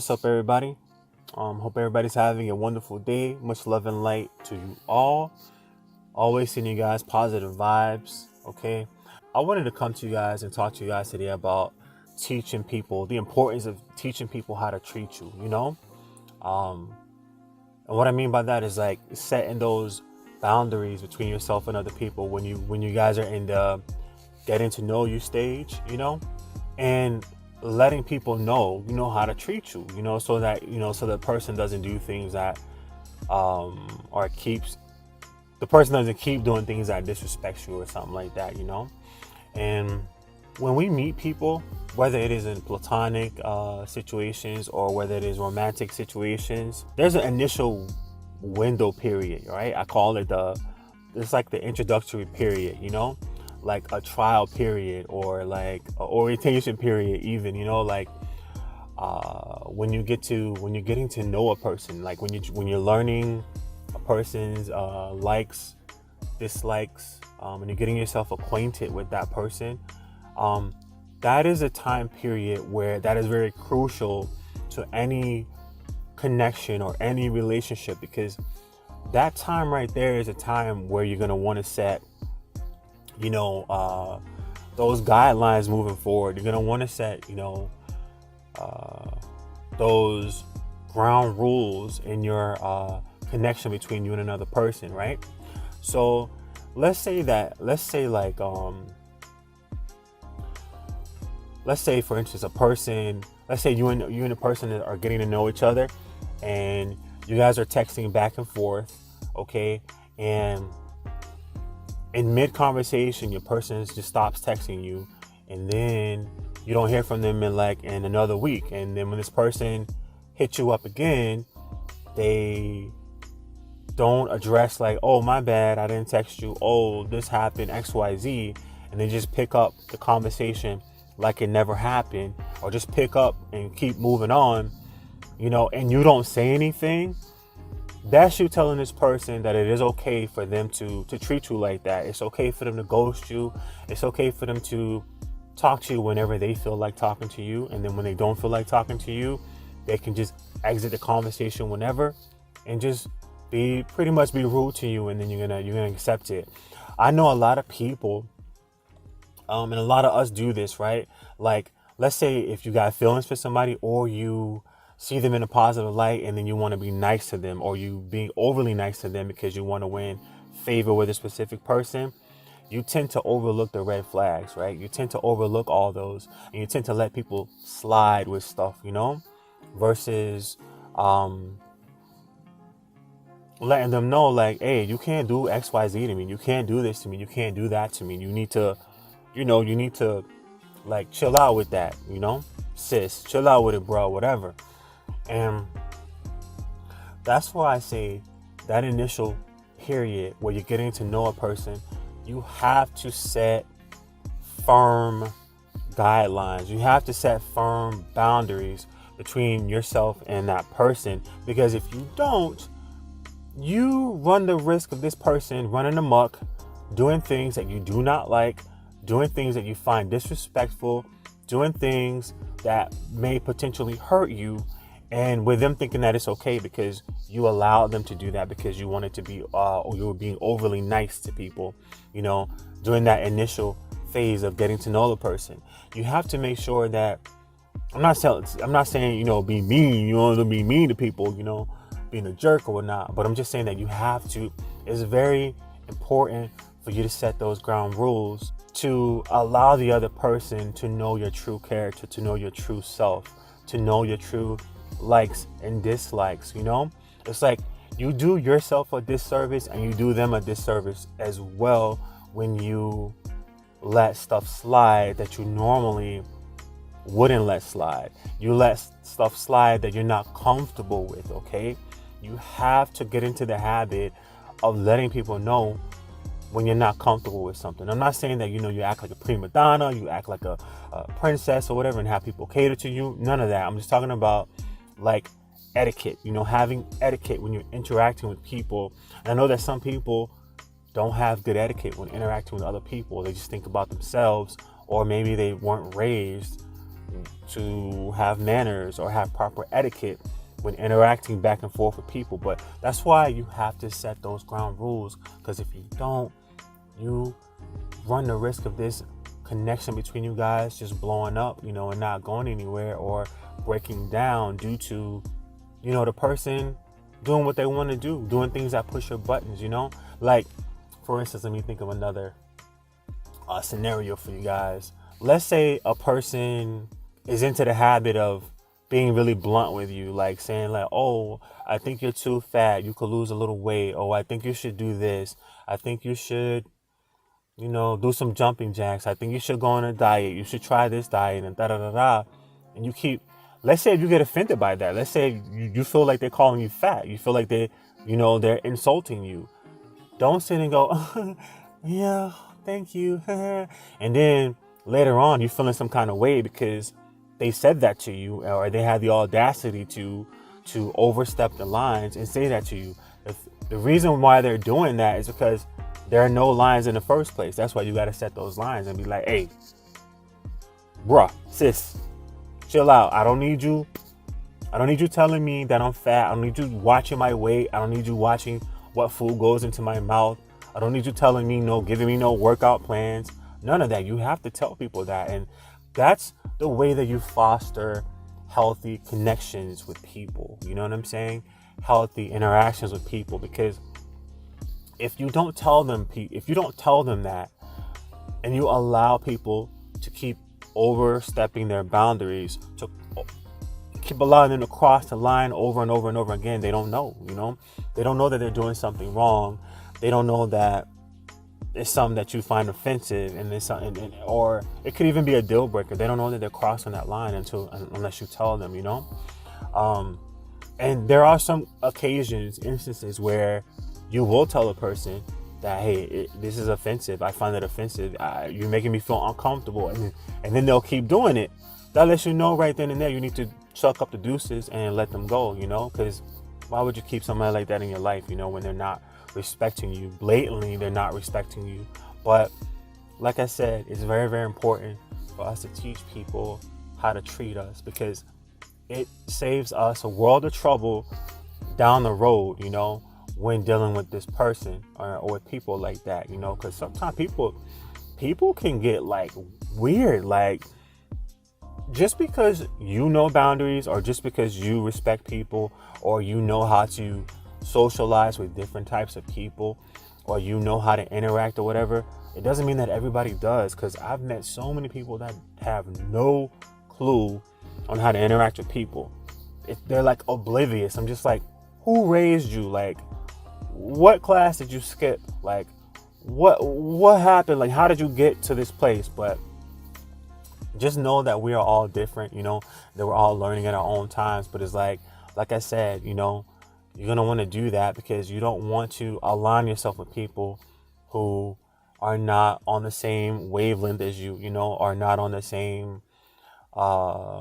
What's up, everybody? Hope everybody's having a wonderful day. Much love and light to you all. Always sending you guys positive vibes. Okay, I wanted to come to you guys and talk to you guys today about teaching people, the importance of teaching people how to treat you. And what I mean by that is like setting those boundaries between yourself and other people when you guys are in the getting to know you stage. And letting people know how to treat you, so that so the person doesn't do things that or keeps the person doesn't keep doing things that disrespects you or something like that. And when we meet people, whether it is in platonic situations or whether it is romantic situations, there's an initial window period, right? I call it it's like the introductory period, like a trial period or like an orientation period, even, when you're getting to know a person, like when you're learning a person's likes, dislikes, and you're getting yourself acquainted with that person. That is a time period where that is very crucial to any connection or any relationship, because that time right there is a time where you're going to want to set those guidelines moving forward. You're going to want to set those ground rules in your connection between you and another person, right? So let's say for instance let's say you and a person are getting to know each other, and you guys are texting back and forth, okay? And in mid-conversation, your person just stops texting you, and then you don't hear from them in another week. And then when this person hits you up again, they don't address like, oh, my bad, I didn't text you. Oh, this happened, XYZ. And they just pick up the conversation like it never happened, or just pick up and keep moving on, and you don't say anything. That's you telling this person that it is okay for them to treat you like that. It's okay for them to ghost you. It's okay for them to talk to you whenever they feel like talking to you. And then when they don't feel like talking to you, they can just exit the conversation whenever and just pretty much be rude to you. And then you're gonna accept it. I know a lot of people, and a lot of us do this, right? Like, let's say if you got feelings for somebody, or you see them in a positive light, and then you want to be nice to them, or you being overly nice to them because you want to win favor with a specific person, you tend to overlook the red flags, right? You tend to overlook all those, and you tend to let people slide with stuff, versus letting them know like, hey, you can't do XYZ to me. You can't do this to me. You can't do that to me. You need to like chill out with that, sis, chill out with it, bro, whatever. And that's why I say that initial period where you're getting to know a person, you have to set firm guidelines. You have to set firm boundaries between yourself and that person, because if you don't, you run the risk of this person running amok, doing things that you do not like, doing things that you find disrespectful, doing things that may potentially hurt you, and with them thinking that it's okay because you allowed them to do that because you wanted to be, or you were being overly nice to people, during that initial phase of getting to know the person. You have to make sure that, I'm not saying, be mean, to be mean to people, being a jerk or whatnot, but I'm just saying that you have to, it's very important for you to set those ground rules to allow the other person to know your true character, to know your true self, to know your true likes and dislikes. It's like you do yourself a disservice and you do them a disservice as well when you let stuff slide that you normally wouldn't let slide. You let stuff slide that you're not comfortable with, okay? You have to get into the habit of letting people know when you're not comfortable with something. I'm not saying that, you act like a prima donna, you act like a princess or whatever and have people cater to you. None of that. I'm just talking about like etiquette, having etiquette when you're interacting with people. And I know that some people don't have good etiquette when interacting with other people. They just think about themselves, or maybe they weren't raised to have manners or have proper etiquette when interacting back and forth with people. But that's why you have to set those ground rules, because if you don't, you run the risk of this connection between you guys just blowing up, and not going anywhere, or breaking down due to, the person doing what they want to do, doing things that push your buttons, like, for instance, let me think of another scenario for you guys. Let's say a person is into the habit of being really blunt with you, like saying like, oh, I think you're too fat, you could lose a little weight. Oh, I think you should do this. I think you should, do some jumping jacks. I think you should go on a diet. You should try this diet and da da da da. And you keep, let's say if you get offended by that, let's say you feel like they're calling you fat. You feel like they're insulting you. Don't sit and go, yeah, thank you. And then later on, you're feeling some kind of way because they said that to you, or they had the audacity to overstep the lines and say that to you. The reason why they're doing that is because there are no lines in the first place. That's why you got to set those lines and be like, hey, bruh, sis, chill out. I don't need you telling me that I'm fat. I don't need you watching my weight. I don't need you watching what food goes into my mouth. I don't need you telling me giving me no workout plans. None of that. You have to tell people that. And that's the way that you foster healthy connections with people. You know what I'm saying? Healthy interactions with people. Because if you don't tell them that, and you allow people to keep overstepping their boundaries, to keep allowing them to cross the line over and over and over again, they don't know, they don't know that they're doing something wrong. They don't know that it's something that you find offensive, or it could even be a deal breaker. They don't know that they're crossing that line unless you tell them, and there are some instances where you will tell a person that, hey, this is offensive. I find it offensive. You're making me feel uncomfortable. And then they'll keep doing it. That lets you know right then and there you need to chuck up the deuces and let them go, because why would you keep somebody like that in your life, when they're not respecting you? Blatantly, they're not respecting you. But like I said, it's very, very important for us to teach people how to treat us, because it saves us a world of trouble down the road, when dealing with this person or with people like that, because sometimes people can get like weird, like just because you know boundaries, or just because you respect people, or you know how to socialize with different types of people, or you know how to interact or whatever, it doesn't mean that everybody does. Because I've met so many people that have no clue on how to interact with people. They're like oblivious. I'm just like, who raised you? Like, what class did you skip? Like, what happened? Like, how did you get to this place? But just know that we are all different, that we're all learning at our own times. But it's like I said, you're going to want to do that because you don't want to align yourself with people who are not on the same wavelength as you, are not on the same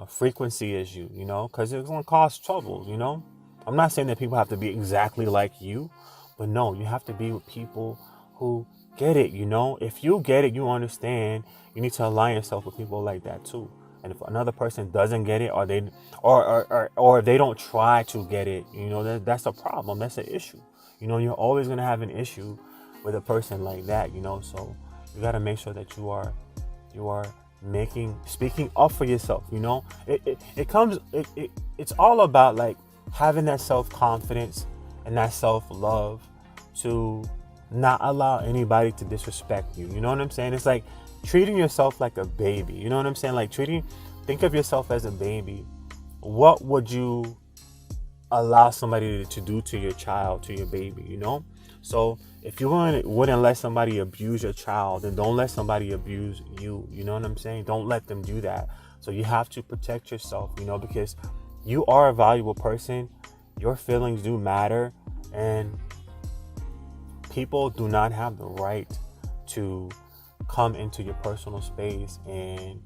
frequency as you, because it's going to cause trouble, I'm not saying that people have to be exactly like you, but no, you have to be with people who get it, If you get it, you understand, you need to align yourself with people like that too. And if another person doesn't get it, or if they don't try to get it, that's a problem. That's an issue. You're always going to have an issue with a person like that, so you got to make sure that you are speaking up for yourself. It's all about like having that self-confidence and that self-love to not allow anybody to disrespect you. You know what I'm saying? It's like treating yourself like a baby. You know what I'm saying? Like think of yourself as a baby. What would you allow somebody to do to your child, to your baby, So if you wouldn't let somebody abuse your child, then don't let somebody abuse you. You know what I'm saying? Don't let them do that. So you have to protect yourself, because you are a valuable person. Your feelings do matter, and people do not have the right to come into your personal space and,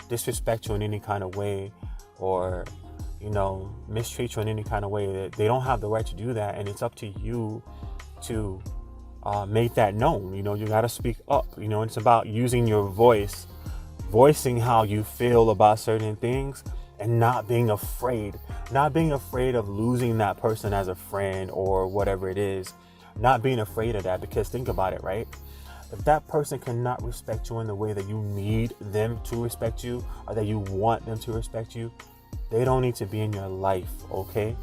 disrespect you in any kind of way, or, mistreat you in any kind of way. They don't have the right to do that. And it's up to you to make that known. You got to speak up. It's about using your voice voicing how you feel about certain things, and not being afraid of losing that person as a friend or whatever it is. Not being afraid of that, because think about it, right? If that person cannot respect you in the way that you need them to respect you, or that you want them to respect you, they don't need to be in your life, okay?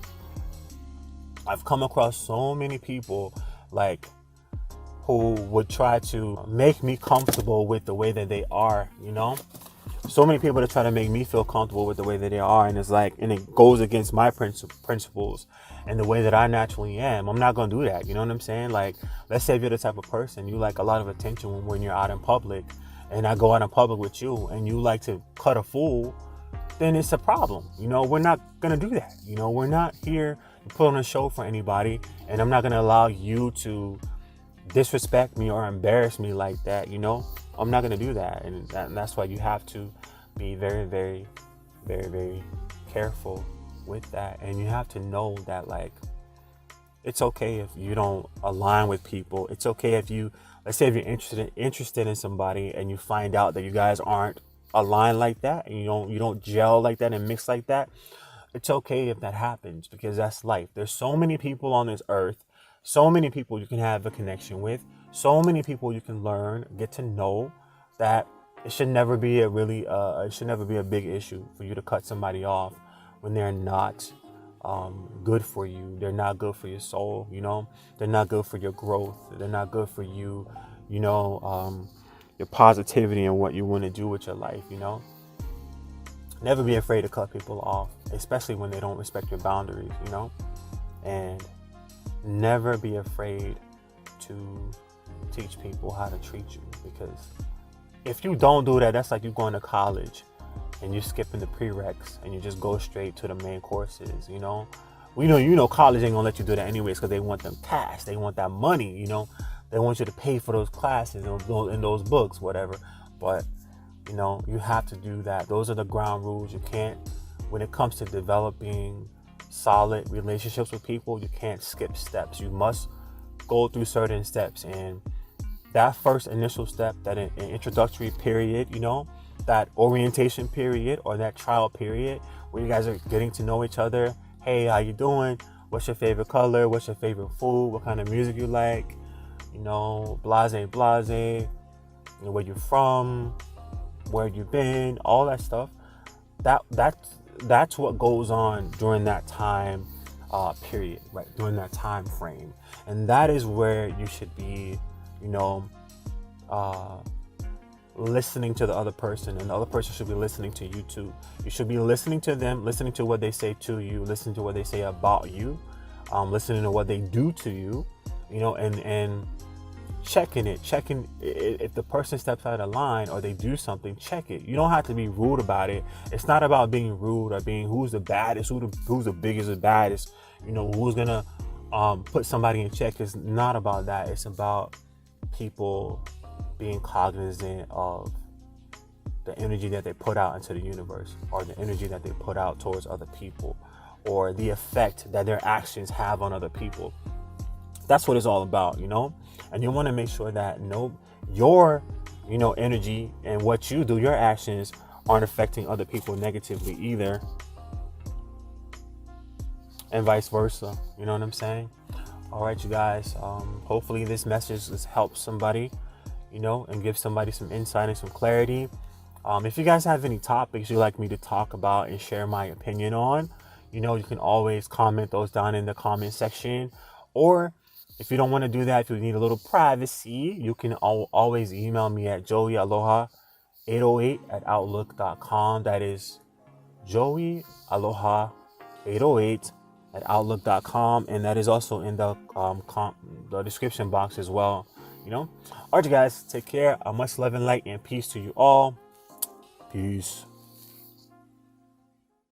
I've come across so many people like who would try to make me comfortable with the way that they are, you know? So many people that try to make me feel comfortable with the way that they are, and it's like, and it goes against my principles and the way that I naturally am. I'm not gonna do that, you know what I'm saying? Like, let's say if you're the type of person, you like a lot of attention when you're out in public, and I go out in public with you and you like to cut a fool, then it's a problem. You know, we're not gonna do that. You know, we're not here to put on a show for anybody, and I'm not gonna allow you to disrespect me or embarrass me like that. You know, I'm not gonna do that, and that's why you have to be very, very, very, very careful with that. And you have to know that, like, it's okay if you don't align with people. It's okay if you, let's say if you're interested in somebody and you find out that you guys aren't aligned like that, and you don't gel like that and mix like that. It's okay if that happens, because that's life. There's so many people on this earth, so many people you can have a connection with, so many people you can learn, get to know, that it should never be a big issue for you to cut somebody off when they're not good for you. They're not good for your soul, you know. They're not good for your growth. They're not good for you, you know, your positivity and what you want to do with your life, you know. Never be afraid to cut people off, especially when they don't respect your boundaries, you know. And never be afraid to teach people how to treat you, because if you don't do that, that's like you going to college and you're skipping the prereqs and you just go straight to the main courses, you know. You know, college ain't gonna let you do that anyways, because they want them cash, they want that money, you know. They want you to pay for those classes and those books, whatever. But, you know, you have to do that. Those are the ground rules. You can't, when it comes to developing solid relationships with people, you can't skip steps. You must go through certain steps. And that first initial step, that introductory period, you know, that orientation period or that trial period where you guys are getting to know each other. Hey, how you doing? What's your favorite color? What's your favorite food? What kind of music you like? You know, blase, you know, where you're from, where you've been, all that stuff. That's what goes on during that time period, right? During that time frame. And that is where you should be, you know, listening to the other person, and the other person should be listening to you too. You should be listening to them, listening to what they say to you, listening to what they say about you, listening to what they do to you, you know, and checking if the person steps out of line or they do something, check it. You don't have to be rude about it. It's not about being rude or being who's the baddest, who's the biggest, the baddest, you know, who's gonna put somebody in check. It's not about that. It's about people being cognizant of the energy that they put out into the universe, or the energy that they put out towards other people, or the effect that their actions have on other people. That's what it's all about, you know. And you want to make sure that your, you know, energy and what you do, your actions, aren't affecting other people negatively either, and vice versa. You know what I'm saying? All right, you guys. Hopefully this message has helped somebody, you know, and give somebody some insight and some clarity. If you guys have any topics you'd like me to talk about and share my opinion on, you know, you can always comment those down in the comment section. Or if you don't want to do that, if you need a little privacy, you can always email me at JoeyAloha808@outlook.com. That is JoeyAloha808@outlook.com, and that is also in the description box as well. You know. All right, you guys, take care. Much love and light and peace to you all. Peace.